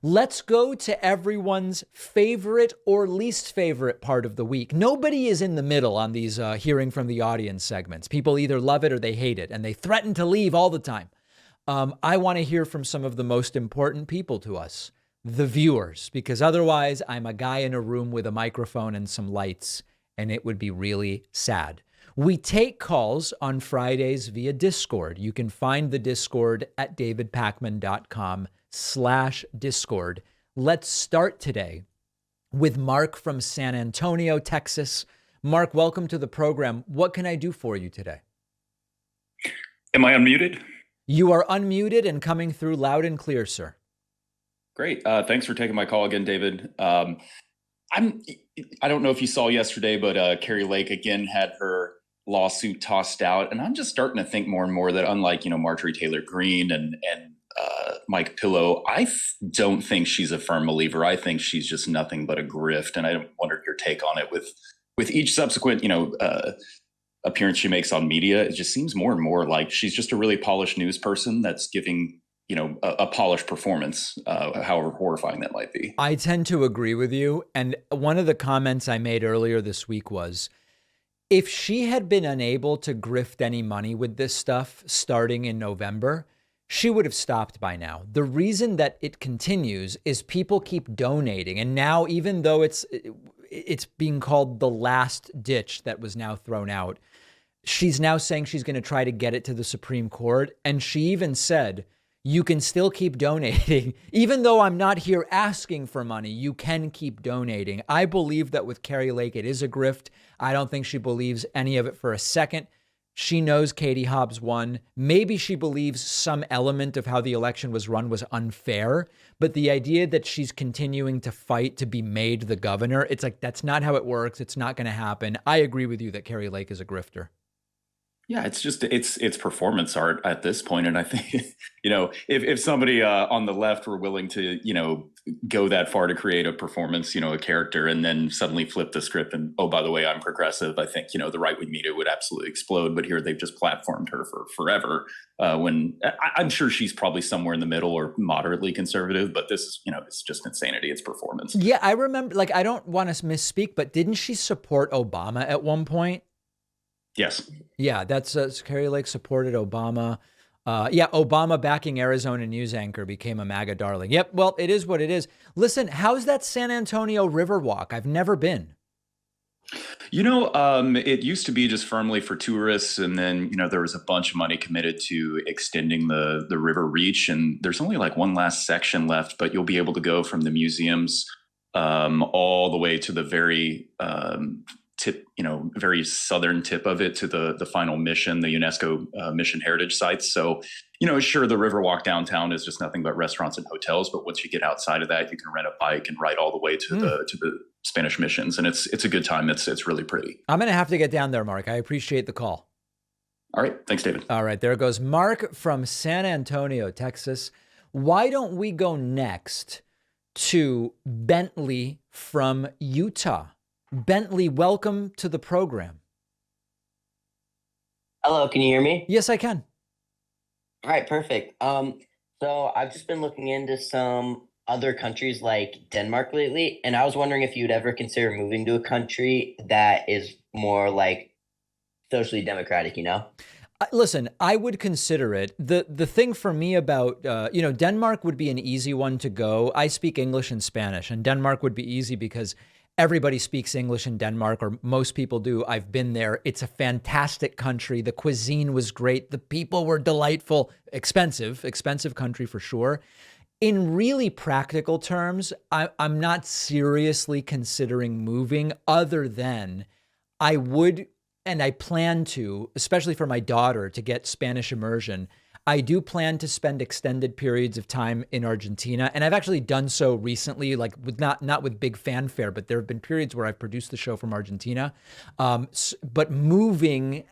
Let's go to everyone's favorite or least favorite part of the week. Nobody is in the middle on these hearing from the audience segments. People either love it or they hate it, and they threaten to leave all the time. I want to hear from some of the most important people to us, the viewers, because otherwise I'm a guy in a room with a microphone and some lights, and it would be really sad. We take calls on Fridays via Discord. You can find the Discord at davidpakman.com/Discord. Let's start today with Mark from San Antonio, Texas. Mark, welcome to the program. What can I do for you today? Am I unmuted? You are unmuted and coming through loud and clear, sir. Great. Thanks for taking my call again, David. I don't know if you saw yesterday, but Kari Lake again had her lawsuit tossed out, and I'm just starting to think more and more that unlike Marjorie Taylor Greene and Mike Pillow, I don't think she's a firm believer. I think she's just nothing but a grift, and I wondered your take on it with each subsequent appearance she makes on media. It just seems more and more like she's just a really polished news person that's giving a polished performance, however horrifying that might be. I tend to agree with you. And one of the comments I made earlier this week was, if she had been unable to grift any money with this stuff starting in November, she would have stopped by now. The reason that it continues is people keep donating. And now, even though it's being called the last ditch that was now thrown out, she's now saying she's going to try to get it to the Supreme Court. And she even said, you can still keep donating. Even though I'm not here asking for money, you can keep donating. I believe that with Kari Lake, it is a grift. I don't think she believes any of it for a second. She knows Katie Hobbs won. Maybe she believes some element of how the election was run was unfair. But the idea that she's continuing to fight to be made the governor, it's like, that's not how it works. It's not going to happen. I agree with you that Kari Lake is a grifter. Yeah, it's performance art at this point, and I think if somebody on the left were willing to go that far to create a performance, a character, and then suddenly flip the script and, oh, by the way, I'm progressive, I think the right wing media would absolutely explode. But here they've just platformed her for forever. When I'm sure she's probably somewhere in the middle or moderately conservative, but this is it's just insanity. It's performance. Yeah, I remember. I don't want to misspeak, but didn't she support Obama at one point? Yes. Yeah, that's Kari Lake supported Obama. Obama backing Arizona news anchor became a MAGA darling. Yep, well, it is what it is. Listen, how's that San Antonio Riverwalk? I've never been. It used to be just firmly for tourists, and then there was a bunch of money committed to extending the river reach, and there's only like one last section left, but you'll be able to go from the museums all the way to the very tip, very southern tip of it to the final mission, the UNESCO mission heritage sites. So, sure, the Riverwalk downtown is just nothing but restaurants and hotels. But once you get outside of that, you can rent a bike and ride all the way to the Spanish missions, and it's a good time. It's really pretty. I'm gonna have to get down there, Mark. I appreciate the call. All right, thanks, David. All right, there goes Mark from San Antonio, Texas. Why don't we go next to Bentley from Utah? Bentley, welcome to the program. Hello, can you hear me? Yes, I can. All right, perfect. So I've just been looking into some other countries like Denmark lately, and I was wondering if you'd ever consider moving to a country that is more like socially democratic, Listen, I would consider it. The thing for me about, Denmark would be an easy one to go. I speak English and Spanish, and Denmark would be easy because everybody speaks English in Denmark, or most people do. I've been there. It's a fantastic country. The cuisine was great. The people were delightful. Expensive country for sure. In really practical terms, I'm not seriously considering moving, other than I would, and I plan to, especially for my daughter, to get Spanish immersion. I do plan to spend extended periods of time in Argentina, and I've actually done so recently, like with not with big fanfare, but there have been periods where I've produced the show from Argentina. But moving,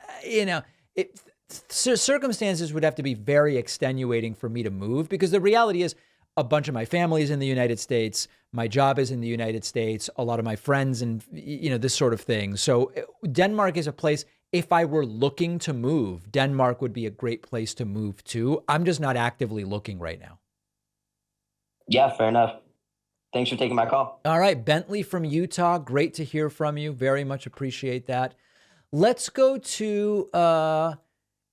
circumstances would have to be very extenuating for me to move, because the reality is a bunch of my family is in the United States. My job is in the United States. A lot of my friends and, this sort of thing. So Denmark is a place, if I were looking to move, Denmark would be a great place to move to. I'm just not actively looking right now. Yeah, fair enough. Thanks for taking my call. All right, Bentley from Utah, great to hear from you. Very much appreciate that. Let's go to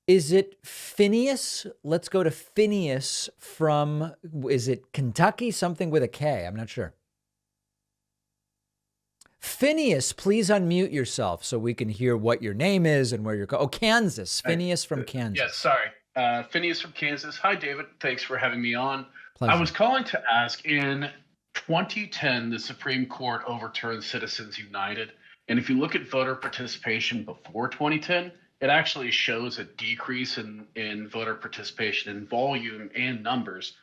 is it Phineas? Let's go to Phineas from, is it Kentucky? Something with a K. I'm not sure. Phineas, please unmute yourself so we can hear what your name is and where you're going. Oh, Kansas. Phineas from Kansas. Yes, sorry. Phineas from Kansas. Hi, David. Thanks for having me on. Pleasure. I was calling to ask, in 2010, the Supreme Court overturned Citizens United. And if you look at voter participation before 2010, it actually shows a decrease in voter participation in volume and numbers.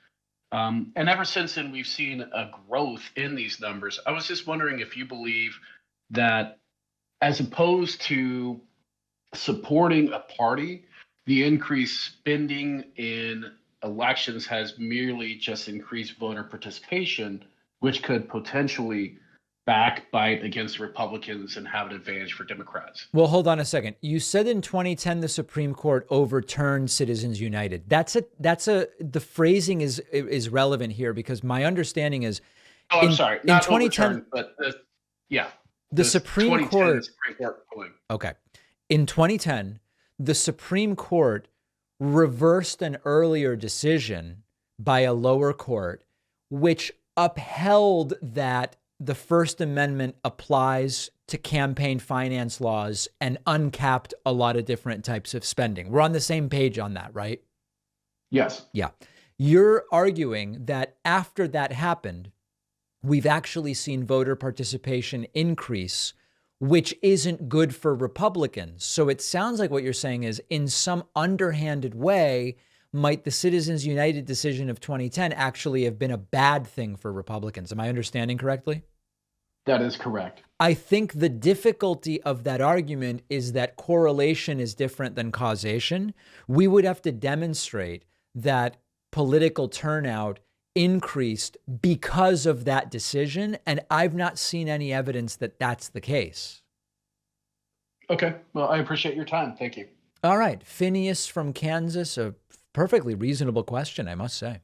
And ever since then, we've seen a growth in these numbers. I was just wondering if you believe that, as opposed to supporting a party, the increased spending in elections has merely just increased voter participation, which could potentially backbite against Republicans and have an advantage for Democrats. Well, hold on a second. You said in 2010 the Supreme Court overturned Citizens United. The phrasing is relevant here because my understanding is Oh, I'm sorry, not 2010, but the Supreme Court. Supreme Court ruling. Okay. In 2010, the Supreme Court reversed an earlier decision by a lower court, which upheld that the First Amendment applies to campaign finance laws and uncapped a lot of different types of spending. We're on the same page on that, right? Yes. Yeah. You're arguing that after that happened, we've actually seen voter participation increase, which isn't good for Republicans. So it sounds like what you're saying is, in some underhanded way, might the Citizens United decision of 2010 actually have been a bad thing for Republicans? Am I understanding correctly? That is correct. I think the difficulty of that argument is that correlation is different than causation. We would have to demonstrate that political turnout increased because of that decision, and I've not seen any evidence that that's the case. Okay. Well, I appreciate your time. Thank you. All right. Phineas from Kansas, a perfectly reasonable question, I must say.